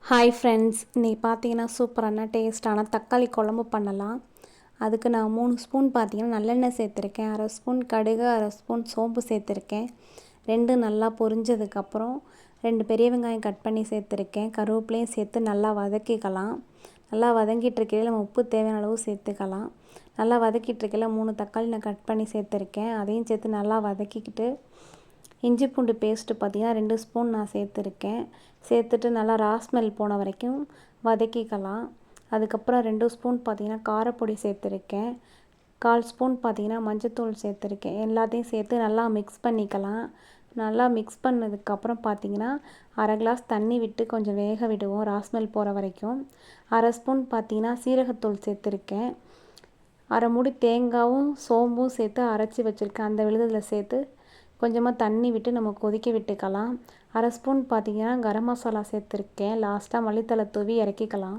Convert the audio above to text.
Hi friends, இன்றைக்கி பார்த்தீங்கன்னா சூப்பரான டேஸ்ட்டான தக்காளி குழம்பு பண்ணலாம். அதுக்கு நான் 3 ஸ்பூன் பார்த்தீங்கன்னா நல்லெண்ணெய் சேர்த்துருக்கேன், 1/2 ஸ்பூன் கடுகு, 1/2 ஸ்பூன் சோம்பு சேர்த்துருக்கேன். 2 நல்லா பொரிஞ்சதுக்கப்புறம் 2 பெரிய வெங்காயம் கட் பண்ணி சேர்த்துருக்கேன். கருவேப்பிலையும் சேர்த்து நல்லா வதக்கிக்கலாம். நல்லா வதங்கிட்டுருக்கையில் நம்ம உப்பு தேவையான அளவு சேர்த்துக்கலாம். நல்லா வதக்கிட்டுருக்கையில் 3 தக்காளி நான் கட் பண்ணி சேர்த்துருக்கேன். அதையும் சேர்த்து நல்லா வதக்கிக்கிட்டு இஞ்சி பூண்டு பேஸ்ட்டு பார்த்திங்கன்னா 2 ஸ்பூன் நான் சேர்த்துருக்கேன். சேர்த்துட்டு நல்லா ஸ்மெல் போன வரைக்கும் வதக்கிக்கலாம். அதுக்கப்புறம் 2 ஸ்பூன் பார்த்திங்கன்னா காரப்பொடி சேர்த்துருக்கேன். 1/4 ஸ்பூன் பார்த்திங்கன்னா மஞ்சத்தூள் சேர்த்துருக்கேன். எல்லாத்தையும் சேர்த்து நல்லா மிக்ஸ் பண்ணிக்கலாம். நல்லா மிக்ஸ் பண்ணதுக்கப்புறம் பார்த்திங்கன்னா 1/2 கிளாஸ் தண்ணி விட்டு கொஞ்சம் வேக விடுவோம் ஸ்மெல் போகிற வரைக்கும். 1/2 ஸ்பூன் பார்த்திங்கன்னா சீரகத்தூள் சேர்த்துருக்கேன். 1/2 மூடி தேங்காயும் சோம்பும் சேர்த்து அரைச்சி வச்சுருக்கேன். அந்த விழுதில் சேர்த்து கொஞ்சமாக தண்ணி விட்டு நம்ம கொதிக்க விட்டுக்கலாம். 1/2 ஸ்பூன் பார்த்திங்கன்னா கரம் மசாலா சேர்த்துருக்கேன். லாஸ்ட்டாக மல்லித்தழை தூவி இறக்கிக்கலாம்.